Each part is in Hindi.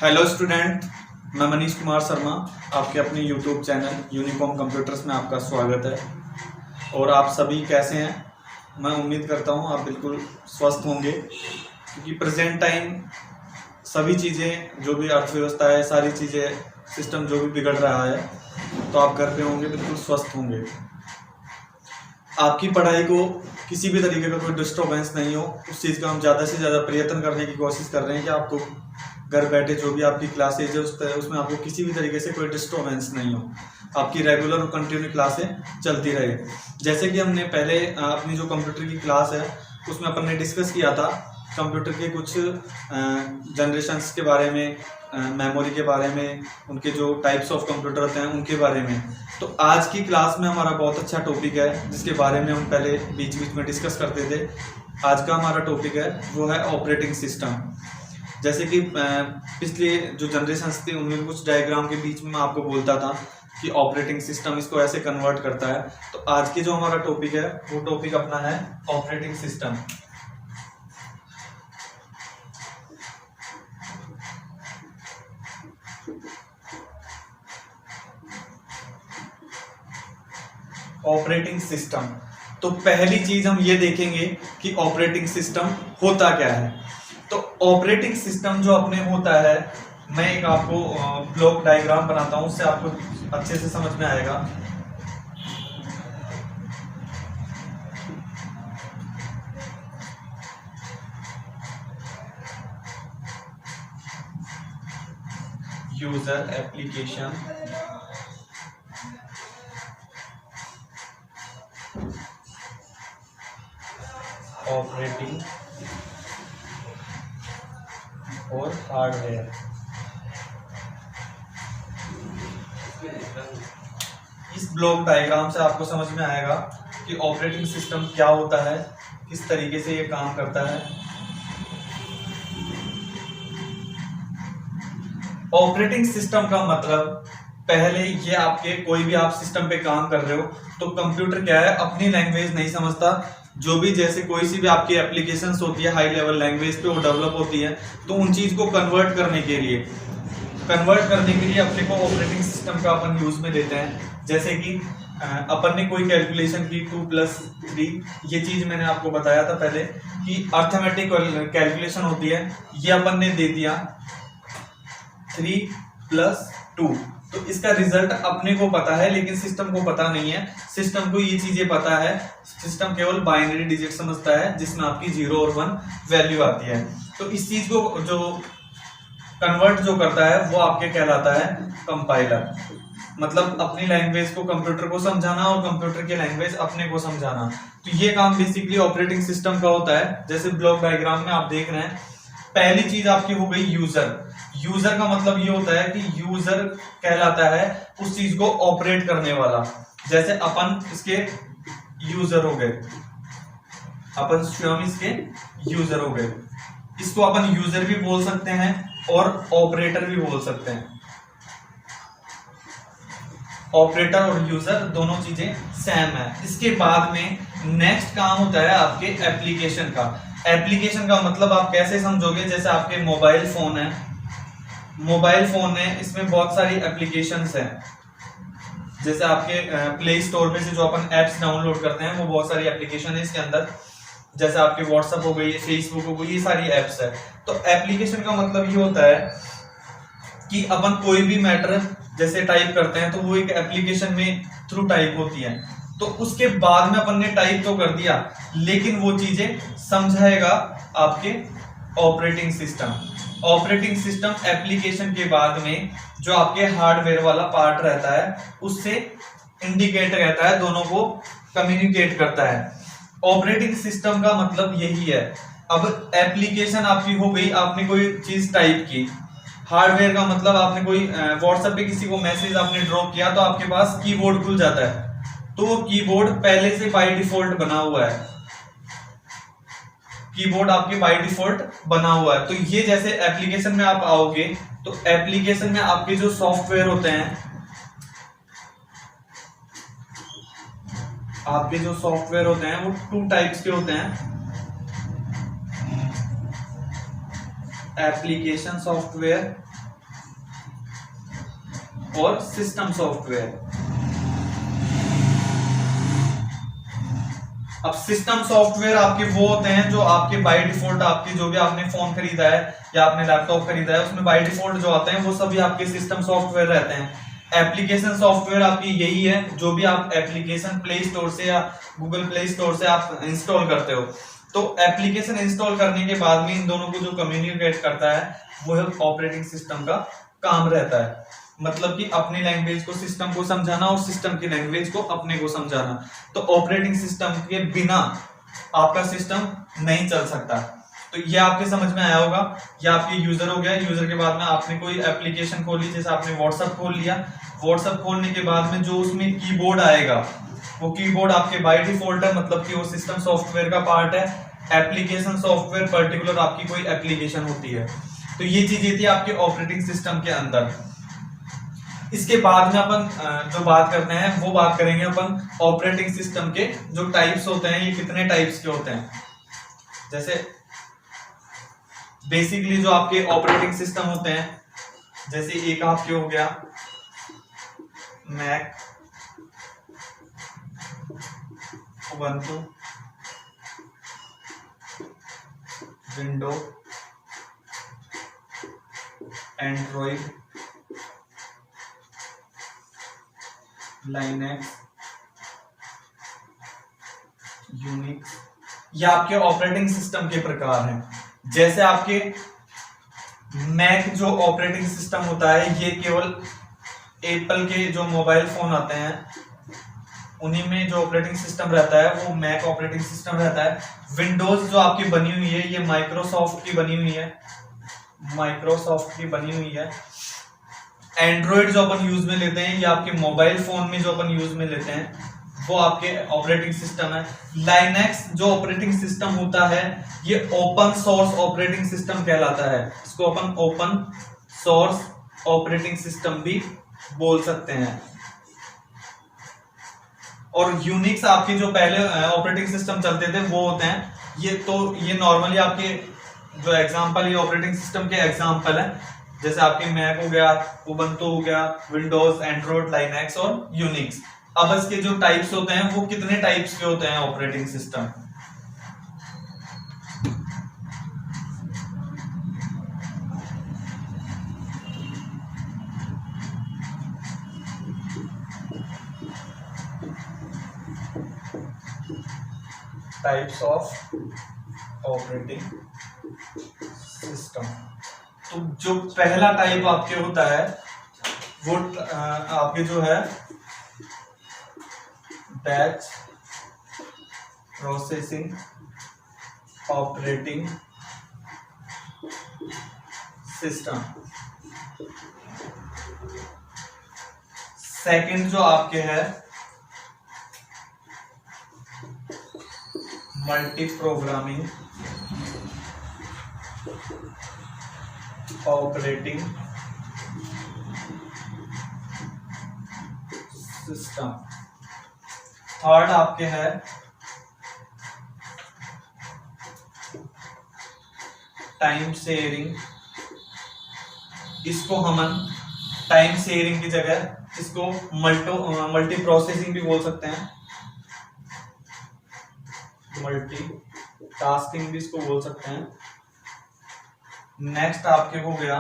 हेलो स्टूडेंट, मैं मनीष कुमार शर्मा। आपके अपने यूट्यूब चैनल यूनिकॉम कंप्यूटर्स में आपका स्वागत है। और आप सभी कैसे हैं? मैं उम्मीद करता हूं आप बिल्कुल स्वस्थ होंगे, क्योंकि प्रेजेंट टाइम सभी चीज़ें जो भी अर्थव्यवस्था है, सारी चीज़ें सिस्टम जो भी बिगड़ रहा है, तो आप घर पे होंगे, बिल्कुल स्वस्थ होंगे। आपकी पढ़ाई को किसी भी तरीके का कोई डिस्टर्बेंस नहीं हो, उस चीज़ का हम ज़्यादा से ज़्यादा प्रयत्न करने की कोशिश कर रहे हैं कि आपको घर बैठे जो भी आपकी क्लासेज है उसमें आपको किसी भी तरीके से कोई डिस्टर्बेंस नहीं हो, आपकी रेगुलर और कंटिन्यू क्लासें चलती रहे। जैसे कि हमने पहले अपनी जो कंप्यूटर की क्लास है उसमें अपन ने डिस्कस किया था कंप्यूटर के कुछ जनरेशन्स के बारे में, मेमोरी के बारे में, उनके जो टाइप्स ऑफ कंप्यूटर होते हैं उनके बारे में। तो आज की क्लास में हमारा बहुत अच्छा टॉपिक है जिसके बारे में हम पहले बीच बीच में डिस्कस करते थे। आज का हमारा टॉपिक है वो है ऑपरेटिंग सिस्टम। जैसे कि पिछले जो जनरेशन्स थी उनमें कुछ डायग्राम के बीच में मैं आपको बोलता था कि ऑपरेटिंग सिस्टम इसको ऐसे कन्वर्ट करता है। तो आज के जो हमारा टॉपिक है वो टॉपिक अपना है ऑपरेटिंग सिस्टम। ऑपरेटिंग सिस्टम, तो पहली चीज हम ये देखेंगे कि ऑपरेटिंग सिस्टम होता क्या है। तो ऑपरेटिंग सिस्टम जो अपने होता है, मैं एक आपको ब्लॉक डायग्राम बनाता हूं, उससे आपको अच्छे से समझ में आएगा। यूजर एप्लीकेशन ऑपरेटिंग और हार्डवेयर। इस ब्लॉक डायग्राम से आपको समझ में आएगा कि ऑपरेटिंग सिस्टम क्या होता है, किस तरीके से ये काम करता है। ऑपरेटिंग सिस्टम का मतलब, पहले ये आपके कोई भी आप सिस्टम पे काम कर रहे हो तो कंप्यूटर क्या है, अपनी लैंग्वेज नहीं समझता। जो भी जैसे कोई सी भी आपकी एप्लीकेशंस होती है हाई लेवल लैंग्वेज पे वो डेवलप होती है, तो उन चीज को कन्वर्ट करने के लिए अपने को ऑपरेटिंग सिस्टम का अपन यूज में लेते हैं। जैसे कि अपन ने कोई कैलकुलेशन की 2+3, ये चीज मैंने आपको बताया था पहले कि अर्थमेटिक कैलकुलेशन होती है, ये अपन ने दे दिया 3+2, तो इसका रिजल्ट अपने को पता है लेकिन सिस्टम को पता नहीं है। सिस्टम को ये चीजें पता है, सिस्टम केवल बाइनरी डिजिट समझता है जिसमें आपकी 0 और 1 वैल्यू आती है। तो इस चीज को जो कन्वर्ट जो करता है वो आपके कहलाता है कंपाइलर। मतलब अपनी लैंग्वेज को कंप्यूटर को समझाना और कंप्यूटर की लैंग्वेज अपने को समझाना। तो ये काम बेसिकली ऑपरेटिंग सिस्टम का होता है। जैसे ब्लॉक डायग्राम में आप देख रहे हैं, पहली चीज आपकी हो गई यूजर। यूजर का मतलब ये होता है कि यूजर कहलाता है उस चीज को ऑपरेट करने वाला। जैसे अपन इसके यूजर हो गए, अपन स्वयं इसके यूजर हो गए। इसको अपन यूजर भी बोल सकते हैं और ऑपरेटर भी बोल सकते हैं। ऑपरेटर और यूजर दोनों चीजें सेम है। इसके बाद में नेक्स्ट काम होता है आपके एप्लीकेशन का। एप्लीकेशन का मतलब आप कैसे समझोगे, जैसे आपके मोबाइल फोन है, इसमें बहुत सारी एप्लीकेशंस हैं। जैसे आपके प्ले स्टोर पे से जो अपन एप्स डाउनलोड करते हैं वो बहुत सारी एप्लीकेशन है इसके अंदर। जैसे आपके व्हाट्सएप हो गई, फेसबुक हो गई, ये सारी एप्स है। तो एप्लीकेशन का मतलब ये होता है कि अपन कोई भी मैटर जैसे टाइप करते हैं तो वो एक एप्लीकेशन में थ्रू टाइप होती है। तो उसके बाद में अपन ने टाइप तो कर दिया लेकिन वो चीजें समझाएगा आपके operating system. Operating system application के बाद में जो आपके हार्डवेयर वाला पार्ट रहता है उससे इंडिकेट रहता है, दोनों को कम्युनिकेट करता है। ऑपरेटिंग सिस्टम का मतलब यही है। अब एप्लीकेशन आपकी हो गई, आपने कोई चीज टाइप की। हार्डवेयर का मतलब आपने कोई व्हाट्सएप पे किसी को मैसेज आपने ड्रॉप किया तो आपके पास कीबोर्ड खुल जाता है। तो वो कीबोर्ड पहले से बाय डिफॉल्ट बना हुआ है, कीबोर्ड आपके बाय डिफॉल्ट बना हुआ है। तो ये जैसे एप्लीकेशन में आप आओगे तो एप्लीकेशन में आपके जो सॉफ्टवेयर होते हैं, वो 2 टाइप्स के होते हैं। एप्लीकेशन सॉफ्टवेयर और सिस्टम सॉफ्टवेयर। अब सिस्टम सॉफ्टवेयर आपके वो होते हैं जो आपके बाय डिफॉल्ट, आपके जो भी आपने फोन खरीदा है या आपने लैपटॉप खरीदा है उसमें बाय डिफॉल्ट जो आते हैं वो सभी आपके सिस्टम सॉफ्टवेयर रहते हैं। एप्लीकेशन सॉफ्टवेयर आपकी यही है जो भी आप एप्लीकेशन प्ले स्टोर से या गूगल प्ले स्टोर से आप इंस्टॉल करते हो। तो एप्लीकेशन इंस्टॉल करने के बाद में इन दोनों को जो कम्युनिकेट करता है वो है ऑपरेटिंग सिस्टम का काम रहता है। मतलब कि अपनी लैंग्वेज को सिस्टम को समझाना और सिस्टम की लैंग्वेज को अपने को समझाना। तो ऑपरेटिंग सिस्टम के बिना आपका सिस्टम नहीं चल सकता। तो ये आपके समझ में आया होगा। ये आपके यूजर हो गया। यूजर के बाद में आपने कोई एप्लीकेशन खोली, जैसे आपने व्हाट्सएप खोल लिया। व्हाट्सएप खोलने के बाद में जो उसमें कीबोर्ड आएगा वो कीबोर्ड आपके बाय डिफॉल्ट है, मतलब कि वो सिस्टम सॉफ्टवेयर का पार्ट है। एप्लीकेशन सॉफ्टवेयर पर्टिकुलर आपकी कोई एप्लीकेशन होती है। तो ये चीजें थी आपके ऑपरेटिंग सिस्टम के अंदर। इसके बाद में अपन जो बात करते हैं वो बात करेंगे अपन ऑपरेटिंग सिस्टम के जो टाइप्स होते हैं, ये कितने टाइप्स के होते हैं। जैसे बेसिकली जो आपके ऑपरेटिंग सिस्टम होते हैं, जैसे एक आपके हो गया Mac, Ubuntu, window, Android, Linux, Unix, ये आपके ऑपरेटिंग सिस्टम के प्रकार हैं। जैसे आपके मैक जो ऑपरेटिंग सिस्टम होता है ये केवल एप्पल के जो मोबाइल फोन आते हैं उन्हीं में जो ऑपरेटिंग सिस्टम रहता है वो मैक ऑपरेटिंग सिस्टम रहता है। विंडोज जो आपकी बनी हुई है ये माइक्रोसॉफ्ट की बनी हुई है, माइक्रोसॉफ्ट की बनी हुई है। एंड्रॉइड जो अपन यूज में लेते हैं, ये आपके मोबाइल फोन में जो अपन यूज में लेते हैं वो आपके ऑपरेटिंग सिस्टम है। लाइनेक्स जो ऑपरेटिंग सिस्टम होता है ये ओपन सोर्स ऑपरेटिंग सिस्टम कहलाता है। इसको अपन ओपन सोर्स ऑपरेटिंग सिस्टम भी बोल सकते हैं। और यूनिक्स आपके जो पहले ऑपरेटिंग सिस्टम चलते थे वो होते हैं ये नॉर्मली आपके जो एग्जांपल, ये ऑपरेटिंग सिस्टम के एग्जांपल है। जैसे आपके मैक हो गया, उबंटू हो गया, विंडोज, एंड्रॉइड, लाइनेक्स और यूनिक्स। अब इसके जो टाइप्स होते हैं वो कितने टाइप्स के होते हैं operating system. Types of operating system. तो जो पहला टाइप आपके होता है वो आपके जो है batch processing operating system. Second जो आपके है multi programming operating system. Third आपके है टाइम शेयरिंग। इसको हम टाइम शेयरिंग की जगह इसको मल्टी प्रोसेसिंग भी बोल सकते हैं, मल्टी टास्किंग भी इसको बोल सकते हैं। नेक्स्ट आपके हो गया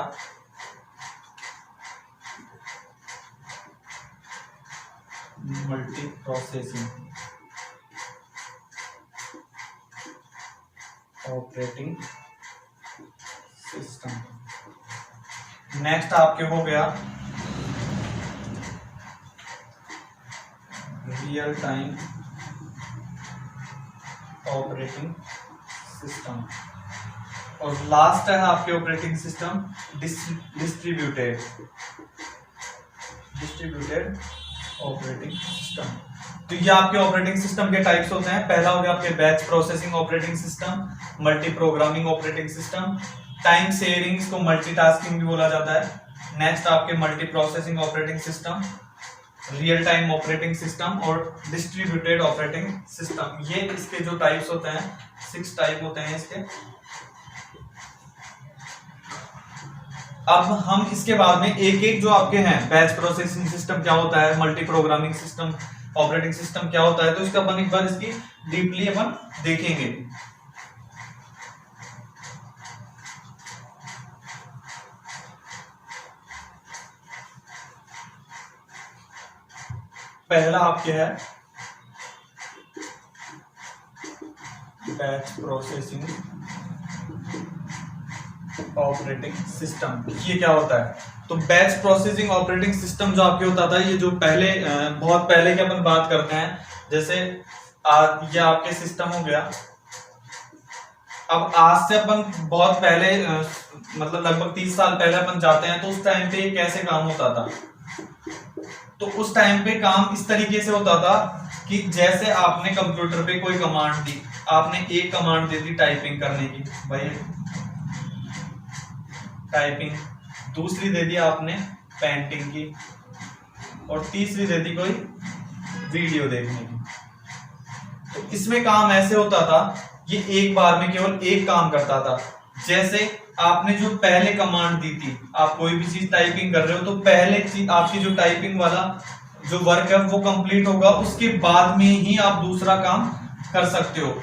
multi processing operating system. Next आपके हो गया रियल टाइम ऑपरेटिंग सिस्टम। और लास्ट है आपके operating system distributed operating system. तो ये आपके ऑपरेटिंग सिस्टम के टाइप्स होते हैं। पहला हो गया आपके batch processing operating system, multi programming operating system, time sharing, इसको मल्टीटास्किंग भी बोला जाता है। नेक्स्ट आपके multi processing operating system, real time operating system और डिस्ट्रीब्यूटेड ऑपरेटिंग सिस्टम। ये इसके जो टाइप्स होते हैं 6 टाइप होते हैं इसके। अब हम इसके बाद में एक एक जो आपके हैं बैच प्रोसेसिंग सिस्टम क्या होता है, multi programming system, operating system क्या होता है, तो इसका अपन एक बार इसकी डीपली अपन देखेंगे। पहला आपके है बैच प्रोसेसिंग ऑपरेटिंग सिस्टम। ये क्या होता है, तो बैच प्रोसेसिंग ऑपरेटिंग सिस्टम जो आपके होता था, ये जो पहले बहुत पहले की अपन बात करते हैं, जैसे ये आपके सिस्टम हो गया। अब आज से अपन बहुत पहले मतलब लगभग 30 साल पहले अपन जाते हैं, तो उस टाइम पे कैसे काम होता था, तो उस टाइम पे काम इस तरीके से होता था कि जैसे आपने कंप्यूटर पे कोई कमांड दी, आपने एक कमांड दे दी टाइपिंग करने की, भाई टाइपिंग, दूसरी दे दी आपने पेंटिंग की, और तीसरी दे दी कोई वीडियो देखने की। तो इसमें काम ऐसे होता था, ये एक बार में केवल एक काम करता था। जैसे आपने जो पहले कमांड दी थी, आप कोई भी चीज टाइपिंग कर रहे हो, तो पहले चीज आपकी जो टाइपिंग वाला जो वर्क है वो कंप्लीट होगा, उसके बाद में ही आप दूसरा काम कर सकते हो।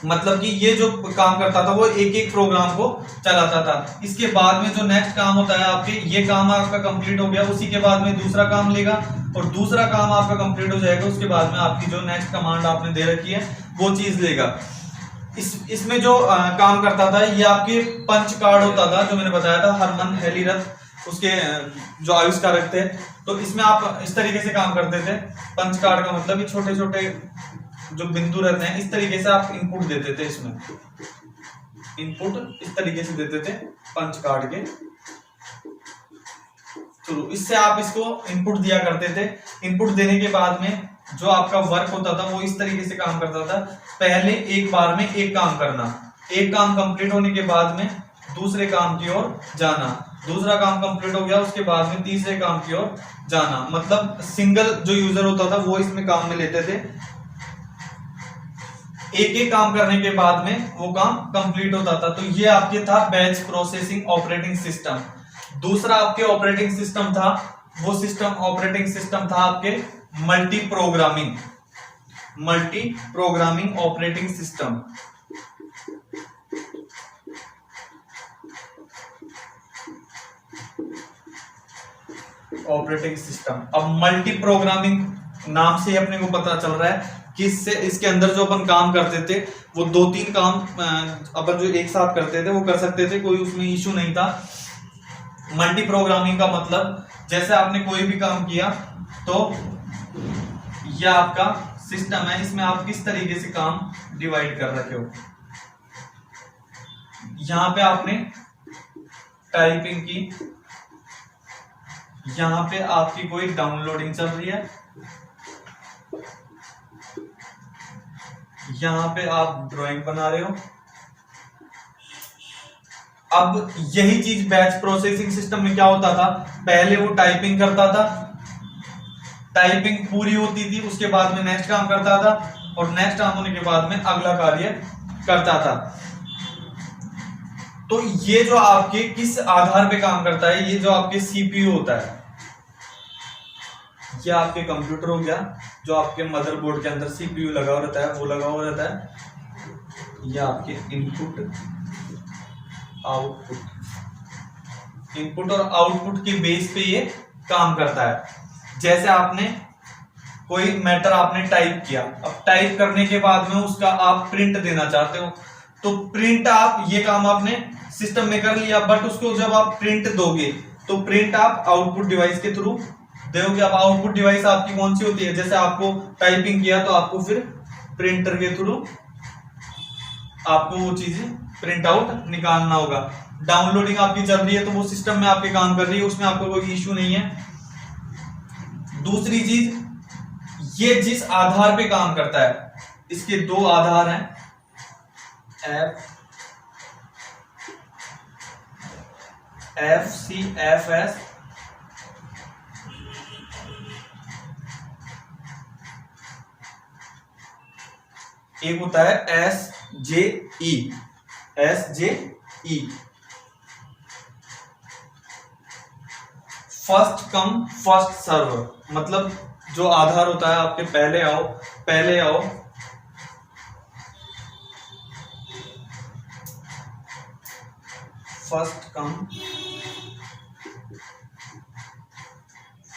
मतलब कि ये जो काम करता था वो एक एक प्रोग्राम को चलाता था। इसके बाद में जो नेक्स्ट काम होता है आपके, ये काम आपका कंप्लीट हो गया, उसी के बाद में दूसरा काम लेगा, और दूसरा काम आपका कंप्लीट हो जाएगा, उसके बाद में आपकी जो नेक्स्ट कमांड आपने दे रखी है वो चीज लेगा। इसमें जो काम करता था, ये आपके पंच कार्ड होता था, जो मैंने बताया था हरमन हेलीरथ उसके जो आविष्कारक थे। तो इसमें आप इस तरीके से काम करते थे। पंच कार्ड का मतलब ये छोटे छोटे जो बिंदु रहते हैं, इस तरीके से आप इनपुट देते थे। इसमें इनपुट इस तरीके से देते थे पंच कार्ड के थ्रू। इससे आप इसको इनपुट दिया करते थे। इनपुट देने के बाद में जो आपका वर्क होता था वो इस तरीके से काम करता था। पहले एक बार में एक काम करना, एक काम कंप्लीट होने के बाद में दूसरे काम की ओर जाना, दूसरा काम कंप्लीट हो गया उसके बाद में तीसरे काम की ओर जाना। मतलब सिंगल जो यूजर होता था वो इसमें काम में लेते थे। एक एक काम करने के बाद में वो काम कंप्लीट होता था। तो ये आपके था बैच प्रोसेसिंग ऑपरेटिंग सिस्टम। दूसरा आपके ऑपरेटिंग सिस्टम था, वो सिस्टम ऑपरेटिंग सिस्टम था आपके multi programming operating system. Operating system, अब मल्टी प्रोग्रामिंग नाम से अपने को पता चल रहा है कि इसके अंदर जो अपन काम करते थे वो 2-3 काम अपन जो एक साथ करते थे वो कर सकते थे, कोई उसमें इश्यू नहीं था। मल्टी प्रोग्रामिंग का मतलब जैसे आपने कोई भी काम किया तो यह आपका सिस्टम है, इसमें आप किस तरीके से काम डिवाइड कर रखे हो। यहां पे आपने टाइपिंग की, यहां पे आपकी कोई डाउनलोडिंग चल रही है, यहां पे आप ड्राइंग बना रहे हो। अब यही चीज बैच प्रोसेसिंग सिस्टम में क्या होता था, पहले वो टाइपिंग करता था, टाइपिंग पूरी होती थी, उसके बाद में नेक्स्ट काम करता था, और नेक्स्ट काम होने के बाद में अगला कार्य करता था। तो ये जो आपके किस आधार पे काम करता है, ये जो आपके सीपीयू होता है, ये आपके कंप्यूटर हो गया, जो आपके मदरबोर्ड के अंदर सीपीयू लगा हुआ रहता है, वो लगा हुआ रहता है। ये आपके इनपुट आउटपुट, इनपुट और आउटपुट के बेस पे ये काम करता है। जैसे आपने कोई मैटर आपने टाइप किया, अब टाइप करने के बाद में उसका आप प्रिंट देना चाहते हो, तो प्रिंट आप ये काम आपने सिस्टम में कर लिया, बट उसको जब आप प्रिंट दोगे तो प्रिंट आप आउटपुट डिवाइस के थ्रू दोगे। अब आउटपुट डिवाइस आपकी कौन सी होती है, जैसे आपको टाइपिंग किया तो आपको फिर प्रिंटर के थ्रू आपको वो चीजें प्रिंट आउट निकालना होगा। डाउनलोडिंग आपकी चल रही है तो वो सिस्टम में आपके काम कर रही है, उसमें आपको कोई इश्यू नहीं है। दूसरी चीज, ये जिस आधार पे काम करता है, इसके 2 आधार हैं, FCFS एक होता है SJE। First come first serve, मतलब जो आधार होता है आपके पहले आओ पहले आओ, first come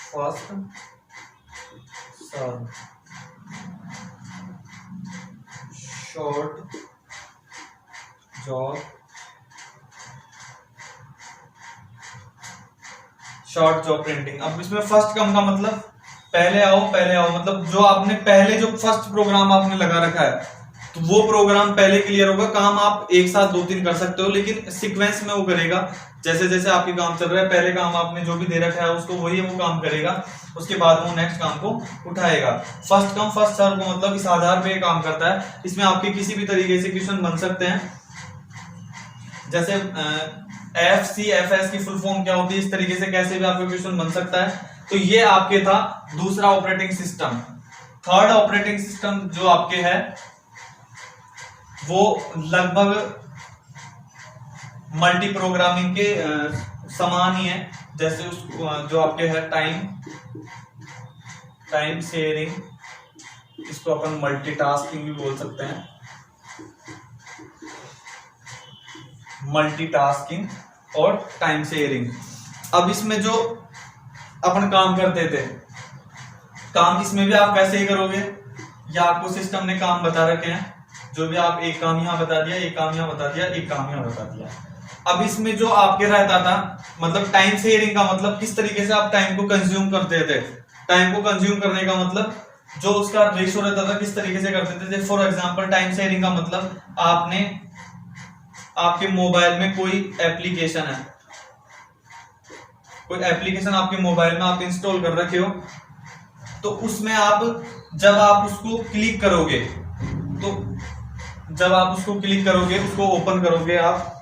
first serve, short job, short job printing. अब इसमें फर्स्ट कम का मतलब पहले आओ मतलब जो आपने पहले जो फर्स्ट प्रोग्राम आपने लगा रखा है तो वो प्रोग्राम पहले क्लियर होगा। काम आप एक साथ 2-3 कर सकते हो, लेकिन सीक्वेंस में वो करेगा जैसे जैसे आपके काम चल रहा है। पहले काम आपने जो भी दे रखा है उसको वही वो काम करेगा, उसके बाद वो नेक्स्ट काम को उठाएगा। फर्स्ट कम फर्स्ट सर्व को मतलब इस आधार पे काम करता है। इसमें आपके किसी भी तरीके से क्वेश्चन बन सकते हैं, जैसे FCFS की फुल फॉर्म क्या होती है, इस तरीके से कैसे भी आपका क्वेश्चन बन सकता है। तो ये आपके था दूसरा operating system. Third operating system जो आपके है वो लगभग मल्टी प्रोग्रामिंग के समान ही है। जैसे उस जो आपके है टाइम शेयरिंग, इसको अपन मल्टीटास्किंग भी बोल सकते हैं, मल्टीटास्किंग और टाइम शेयरिंग। अब इसमें जो अपन काम करते थे, काम इसमें भी आप वैसे ही करोगे या आपको सिस्टम ने काम बता रखे हैं, जो भी आप एक काम यहाँ बता दिया, एक काम यहाँ बता दिया, एक काम यहाँ बता दिया। अब इसमें जो आपके रहता था मतलब टाइम शेयरिंग का मतलब किस तरीके से आप टाइम को कंज्यूम करते थे। टाइम को कंज्यूम करने का मतलब जो उसका रेशो रहता था किस तरीके से करते थे। फॉर एग्जांपल टाइम शेयरिंग का मतलब आपने आपके मोबाइल में कोई एप्लीकेशन है, कोई एप्लीकेशन आपके मोबाइल में आप इंस्टॉल कर रखे हो, तो उसमें आप जब आप उसको क्लिक करोगे उसको ओपन करोगे आप,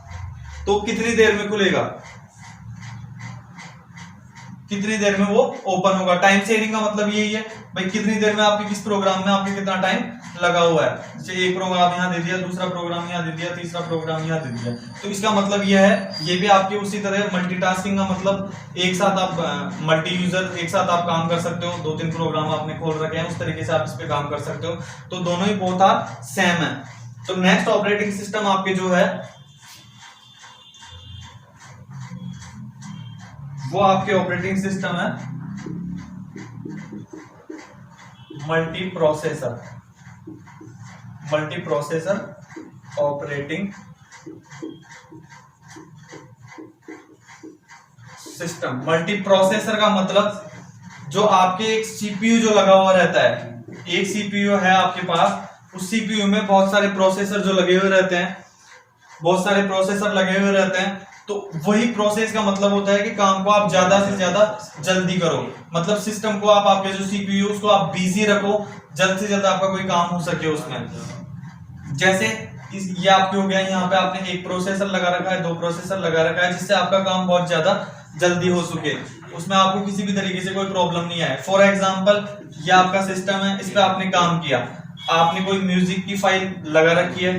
तो कितनी देर में खुलेगा, कितनी देर में वो ओपन होगा। टाइम शेयरिंग का मतलब यही है भाई, कितनी देर में आपके किस प्रोग्राम में आपके कितना टाइम लगा हुआ है। जैसे एक प्रोग्राम यहाँ दे दिया, दूसरा प्रोग्राम यहाँ दे दिया, तीसरा प्रोग्राम यहाँ दे दिया, तो इसका मतलब यह है, ये भी आपके उसी तरह मल्टीटास्किंग का मतलब एक साथ आप मल्टी यूजर एक साथ आप काम कर सकते हो। 2-3 प्रोग्राम आपने खोल रखे हैं, उस तरीके से आप इस पे काम कर सकते हो। तो दोनों ही बहुत आर सेम है। तो नेक्स्ट ऑपरेटिंग सिस्टम आपके जो है वो आपके ऑपरेटिंग सिस्टम है multi processor operating system. Multi processor का मतलब जो आपके एक सीपीयू जो लगा हुआ रहता है, एक सीपीयू है आपके पास, उस सीपीयू में बहुत सारे प्रोसेसर जो लगे हुए रहते हैं, बहुत सारे प्रोसेसर लगे हुए रहते हैं। तो वही प्रोसेस का मतलब होता है कि काम को आप ज्यादा से ज्यादा जल्दी करो, मतलब सिस्टम को आप आपके जो सीपीयू उसको आप बिजी रखो, जल्द से जल्द आपका कोई काम हो सके उसमें। जैसे ये आपके हो गया, यहाँ पे आपने एक प्रोसेसर लगा रखा है, 2 प्रोसेसर लगा रखा है, जिससे आपका काम बहुत ज्यादा जल्दी हो सके, उसमें आपको किसी भी तरीके से कोई प्रॉब्लम नहीं आए। फॉर एग्जाम्पल ये आपका सिस्टम है, इस पे आपने काम किया, आपने कोई म्यूजिक की फाइल लगा रखी है,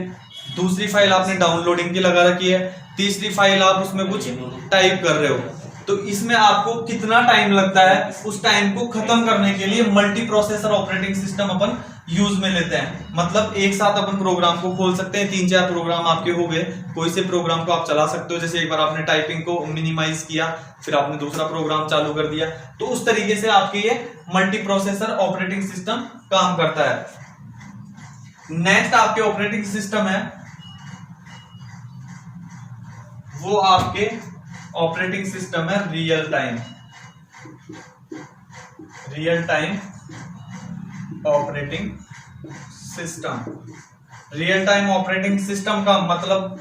दूसरी फाइल आपने डाउनलोडिंग की लगा रखी है, तीसरी फाइल आप उसमें कुछ टाइप कर रहे हो, तो इसमें आपको कितना टाइम लगता है, उस टाइम को खत्म करने के लिए मल्टी प्रोसेसर ऑपरेटिंग सिस्टम अपन यूज में लेते हैं। मतलब एक साथ अपन प्रोग्राम को खोल सकते हैं, 3-4 प्रोग्राम आपके हो गए, कोई से प्रोग्राम को आप चला सकते हो। जैसे एक बार आपने टाइपिंग को मिनिमाइज किया, फिर आपने दूसरा प्रोग्राम चालू कर दिया, तो उस तरीके से आपके ये मल्टी प्रोसेसर ऑपरेटिंग सिस्टम काम करता है। नेक्स्ट आपके ऑपरेटिंग सिस्टम है वो आपके ऑपरेटिंग सिस्टम है real time operating system. Real time operating system का मतलब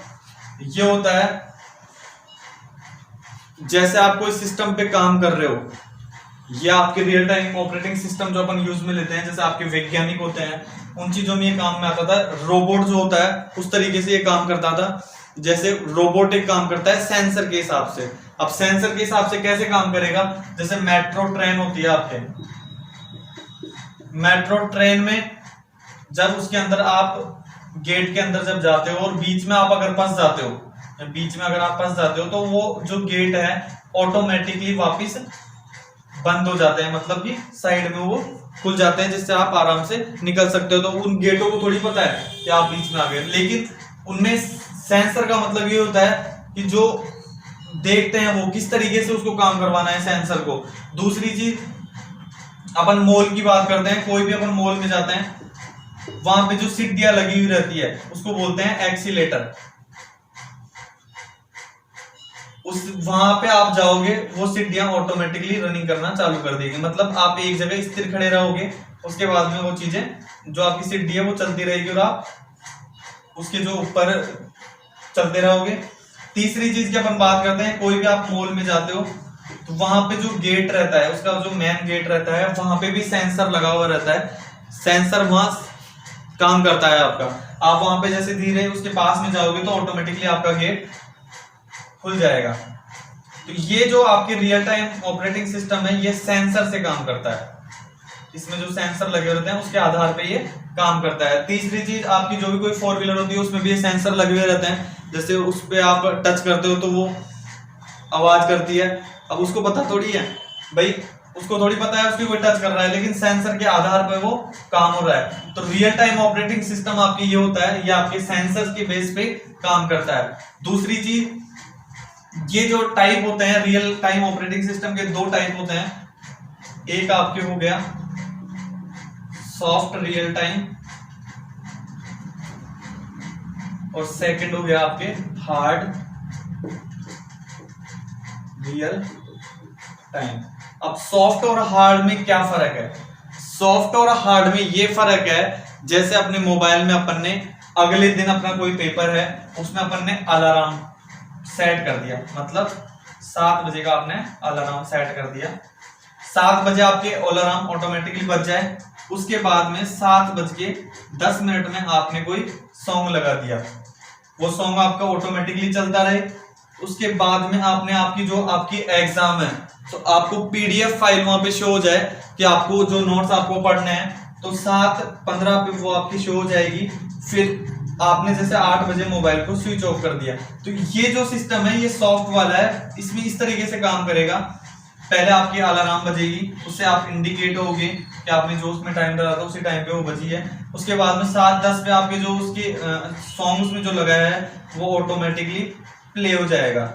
ये होता है, जैसे आप कोई सिस्टम पे काम कर रहे हो, ये आपके रियल टाइम ऑपरेटिंग सिस्टम जो अपन यूज में लेते हैं, जैसे आपके वैज्ञानिक होते हैं, उन चीजों में ये काम में आता था। रोबोट जो होता है उस तरीके से ये काम करता था। जैसे रोबोट एक काम करता है सेंसर के हिसाब से। अब सेंसर के हिसाब से कैसे काम करेगा, जैसे मेट्रो ट्रेन होती है आपके, मेट्रो ट्रेन में जब उसके अंदर आप गेट के अंदर जब जाते हो और बीच में आप अगर फंस जाते हो, तो वो जो गेट है ऑटोमेटिकली वापस बंद हो जाते हैं, मतलब कि साइड में वो खुल जाते हैं जिससे आप आराम से निकल सकते हो। तो उन गेटों को थोड़ी पता है कि आप बीच में आ गए, लेकिन उनमें सेंसर का मतलब ये होता है कि जो देखते हैं वो किस तरीके से उसको काम करवाना है सेंसर को। दूसरी चीज, अपन मॉल की बात करते हैं, कोई भी अपन मॉल में जाते हैं, वहां पे जो सीढ़ियां लगी हुई रहती है उसको बोलते हैं एक्सीलेटर। उस वहां पे आप जाओगे, वो सीढ़ियां ऑटोमेटिकली रनिंग करना चालू कर देगी, मतलब आप एक जगह स्थिर खड़े रहोगे, उसके बाद में वो चीजें जो आपकी सीढ़ी है वो चलती रहेगी और आप उसके जो ऊपर चलते रहोगे। तीसरी चीज की अपन बात करते हैं, कोई भी आप मॉल में जाते हो तो वहां पे जो गेट रहता है, उसका जो मेन गेट रहता है, वहां पे भी सेंसर लगा हुआ रहता है। सेंसर वहां काम करता है आपका। आप वहां पे जैसे धीरे उसके पास में जाओगे तो ऑटोमेटिकली आपका गेट खुल जाएगा। तो ये जो आपके रियल टाइम ऑपरेटिंग सिस्टम है, ये सेंसर से काम करता है। इसमें जो सेंसर लगे रहते हैं उसके आधार पे ये काम करता है। तीसरी चीज, आपकी जो भी कोई 4 व्हीलर होती है उसमें भी ये सेंसर लगे हुए रहते हैं। जैसे उस पे आप टच करते हो तो वो आवाज करती है। अब उसको पता थोड़ी है भाई, उसको थोड़ी पता है उसकी कोई टच कर रहा है, लेकिन सेंसर के आधार पर वो काम हो रहा है। तो रियल टाइम ऑपरेटिंग सिस्टम आपकी ये होता है, ये आपके सेंसर्स के बेस पे काम करता है। दूसरी चीज, ये जो टाइप होते हैं रियल टाइम ऑपरेटिंग सिस्टम के, 2 टाइप होते हैं। एक आपके हो गया सॉफ्ट रियल टाइम और सेकंड हो गया आपके हार्ड रियल टाइम। अब सॉफ्ट और हार्ड में क्या फर्क है? सॉफ्ट और हार्ड में ये फर्क है, जैसे अपने मोबाइल में अपन ने अगले दिन अपना कोई पेपर है, उसमें अपन ने अलार्म सेट कर दिया, मतलब 7 बजे का आपने अलार्म सेट कर दिया। 7 बजे आपके अलार्म ऑटोमेटिकली बज जाए, उसके बाद में 7:10 में आपने कोई सॉन्ग लगा दिया, वो सॉन्ग आपका ऑटोमेटिकली चलता रहे। उसके बाद में आपने आपकी जो आपकी एग्जाम है तो आपको पीडीएफ फाइल वहां पे शो हो जाए कि आपको जो नोट्स आपको पढ़ने हैं, तो 7:15 पे वो आपकी शो हो जाएगी। फिर आपने जैसे 8 बजे मोबाइल को स्विच ऑफ कर दिया। तो ये जो सिस्टम है ये सॉफ्ट वाला है, इसमें इस तरीके से काम करेगा। पहले आपकी अलार्म बजेगी, उससे आप इंडिकेट होगे कि आपने जो उसमें टाइम डाला था उसी टाइम पे वो बजी है। उसके बाद में 7:10 पे आपके जो उसके सॉन्ग उसमें जो लगाया है वो ऑटोमेटिकली प्ले हो जाएगा।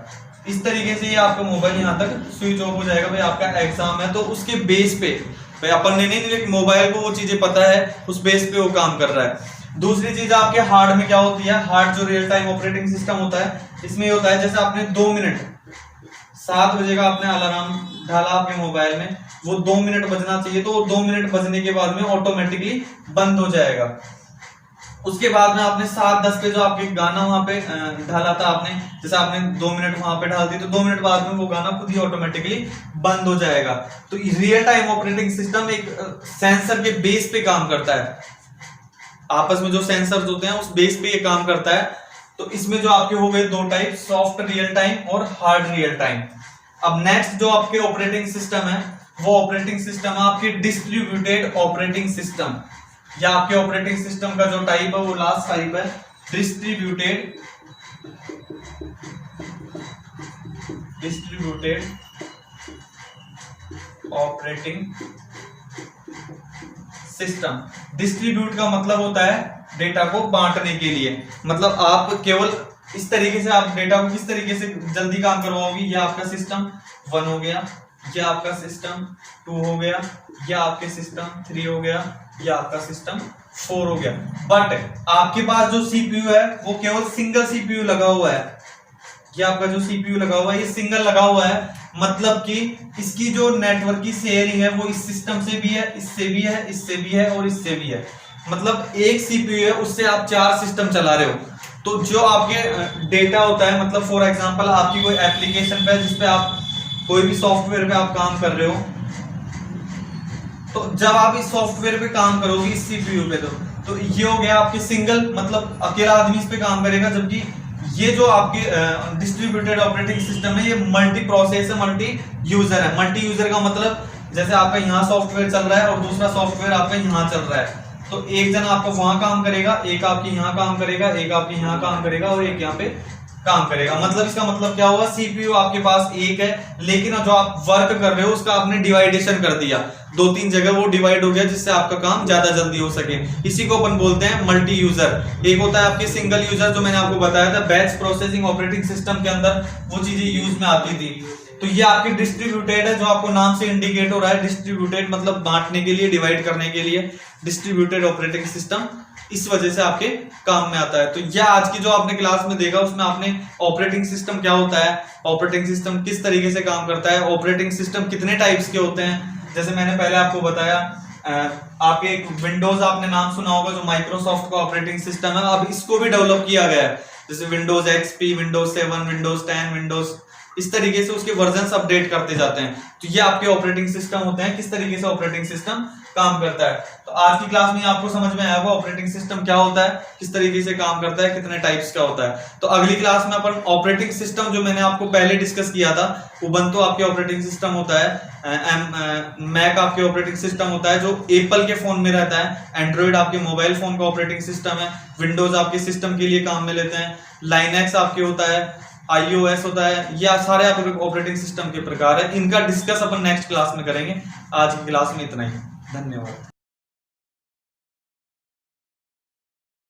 इस तरीके से ये आपका मोबाइल यहाँ तक स्विच ऑफ हो जाएगा। भाई आपका एग्जाम है तो उसके बेस पे, भाई अपन ने नहीं, मोबाइल को वो चीजें पता है, उस बेस पे वो काम कर रहा है। दूसरी चीज आपके हार्ड में क्या होती है, हार्ड जो रियल टाइम ऑपरेटिंग सिस्टम होता है, इसमें ये होता है जैसे आपने 2 मिनट 7 बजे का आपने अलार्म डाला आपके मोबाइल में, वो 2 मिनट बजना चाहिए, तो 2 मिनट बजने के बाद में ऑटोमेटिकली बंद हो जाएगा। उसके बाद में आपने 7:10 पे जो आपके गाना वहां पे डाला था आपने, जैसे आपने 2 मिनट वहां पे डाल दी तो 2 मिनट बाद में वो गाना खुद ही ऑटोमेटिकली बंद हो जाएगा। तो रियल टाइम ऑपरेटिंग सिस्टम एक सेंसर के बेस पे काम करता है, आपस में जो सेंसर्स होते हैं उस बेस पे ये काम करता है। तो इसमें जो आपके हो गए 2 टाइप, सॉफ्ट रियल टाइम और हार्ड रियल टाइम। अब नेक्स्ट जो आपके ऑपरेटिंग सिस्टम है वो ऑपरेटिंग सिस्टम है आपके डिस्ट्रीब्यूटेड ऑपरेटिंग सिस्टम, या आपके ऑपरेटिंग सिस्टम का जो टाइप है वो लास्ट टाइप है डिस्ट्रीब्यूटेड ऑपरेटिंग सिस्टम। डिस्ट्रीब्यूट का मतलब होता है डेटा को बांटने के लिए, मतलब आप केवल इस तरीके से आप डेटा को किस तरीके से जल्दी काम करवाओगे। ये आपका सिस्टम 1 हो गया, ये आपका सिस्टम 2 हो गया, या आपके सिस्टम 3 हो गया, या आपका सिस्टम 4 हो गया। बट आपके पास जो सीपीयू है वो केवल सिंगल सीपीयू लगा हुआ है। ये आपका जो सीपीयू लगा हुआ है ये सिंगल लगा हुआ है, मतलब कि इसकी जो नेटवर्क की शेयरिंग है वो इस सिस्टम से भी है, इससे भी है, इससे भी है और इससे भी है। मतलब एक सीपीयू है उससे आप 4 सिस्टम चला रहे हो। तो जो आपके डेटा होता है, मतलब फॉर एग्जांपल आपकी कोई एप्लीकेशन पे जिसपे आप कोई भी सॉफ्टवेयर पे आप काम कर रहे हो, तो जब आप इस सॉफ्टवेयर पे काम करोगे इस सीपीयू पे, तो ये हो गया आपके सिंगल, मतलब अकेला आदमी इस पे काम करेगा। जबकि ये जो आपके डिस्ट्रीब्यूटेड ऑपरेटिंग सिस्टम है ये मल्टी प्रोसेस है, मल्टी यूजर है। मल्टी यूजर का मतलब जैसे आपका यहाँ सॉफ्टवेयर चल रहा है और दूसरा सॉफ्टवेयर आपका यहाँ चल रहा है, तो एक जन आपका वहां काम करेगा, एक आपके यहाँ काम करेगा, एक आपके यहाँ काम करेगा और एक यहाँ पे काम करेगा। मतलब इसका मतलब क्या हुआ, सीपीयू आपके पास एक है, लेकिन जो आप वर्क कर रहे हो उसका आपने डिवाइडेशन कर दिया, 2-3 जगह वो डिवाइड हो गया, जिससे आपका काम ज्यादा जल्दी हो सके। इसी को अपन बोलते हैं मल्टी यूजर। एक होता है आपके सिंगल यूजर, जो मैंने आपको बताया था बैच प्रोसेसिंग ऑपरेटिंग सिस्टम के अंदर वो चीजें यूज में आती थी। तो ये आपकी डिस्ट्रीब्यूटेड है, जो आपको नाम से इंडिकेट हो रहा है डिस्ट्रीब्यूटेड, मतलब बांटने के लिए, डिवाइड करने के लिए डिस्ट्रीब्यूटेड ऑपरेटिंग सिस्टम, इस वजह से आपके काम में आता है। तो यह आज की जो आपने क्लास में देखा उसमें आपने ऑपरेटिंग सिस्टम क्या होता है, ऑपरेटिंग सिस्टम किस तरीके से काम करता है, ऑपरेटिंग सिस्टम कितने टाइप्स के होते हैं। जैसे मैंने पहले आपको बताया, आपके एक विंडोज आपने नाम सुना होगा, जो माइक्रोसॉफ्ट का ऑपरेटिंग सिस्टम है, अब इसको भी डेवलप किया गया है। जैसे Windows XP, Windows 7, Windows 10, Windows, इस तरीके से उसके वर्जन्स अपडेट करते जाते हैं। तो ये आपके ऑपरेटिंग सिस्टम होते हैं, किस तरीके से ऑपरेटिंग सिस्टम काम करता है। तो आज की क्लास में आपको समझ में आया होगा ऑपरेटिंग सिस्टम क्या होता है, किस तरीके से काम करता है, कितने टाइप्स का होता है। तो अगली क्लास में अपन ऑपरेटिंग सिस्टम, जो मैंने आपको पहले डिस्कस किया था, उबंटू आपके ऑपरेटिंग सिस्टम होता है, मैक आपके ऑपरेटिंग सिस्टम होता है जो एप्पल के फोन में रहता है, एंड्रॉइड आपके मोबाइल फोन का ऑपरेटिंग सिस्टम है, विंडोज आपके सिस्टम के लिए काम में लेते हैं, लाइनक्स आपके होता है, iOS होता है। ये सारे आपके ऑपरेटिंग सिस्टम के प्रकार है। इनका डिस्कस अपन नेक्स्ट क्लास में करेंगे। आज की क्लास में इतना ही, धन्यवाद।